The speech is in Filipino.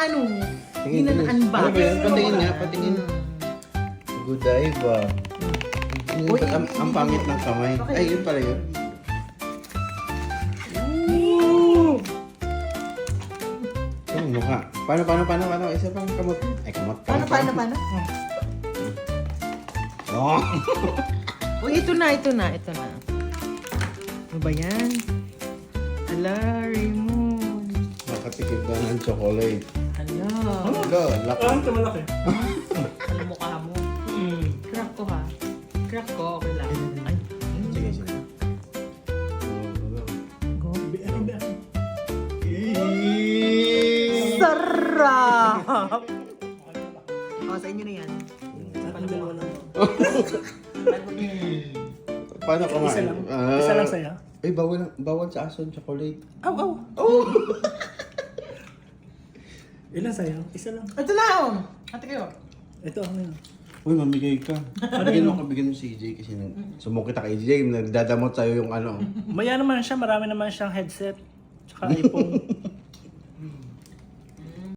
ano, Tingin, tingin. ginanaan-unbox. Ano ba yan? Patingin nga, patingin. Godiva. Uy, Ang pangit ng kamay. Okay. Ay, yun pala yun. Yung mukha. Paano? Isa pang kamot. Ay, kamot. Paano? Oh! Uy, ito na. Ano ba yan? Ala, Raymond. Nakatikim ka ng chocolate. Ala. Hello, laki. Ito malaki. Ano mukha mo? Crack ko ha. Crack ko, okay lang. Ay. Sige. Go. Ano ba? Sarap! O, sa inyo na yan. Ang dalawa lang. Paano ka Isa lang. Isa lang sa'yo. Ay, bawal sa aso yung chocolate. Aw! Ilan sa'yo? Isa lang. Ito lang! Ate kayo. Ito ano yun? Uy, mamigay ka. Bigyan mo si EJ kasi sumukit ka kay EJ, nagdadamot sa'yo yung ano. Maya naman siya, marami naman siyang headset. Tsaka iPhone.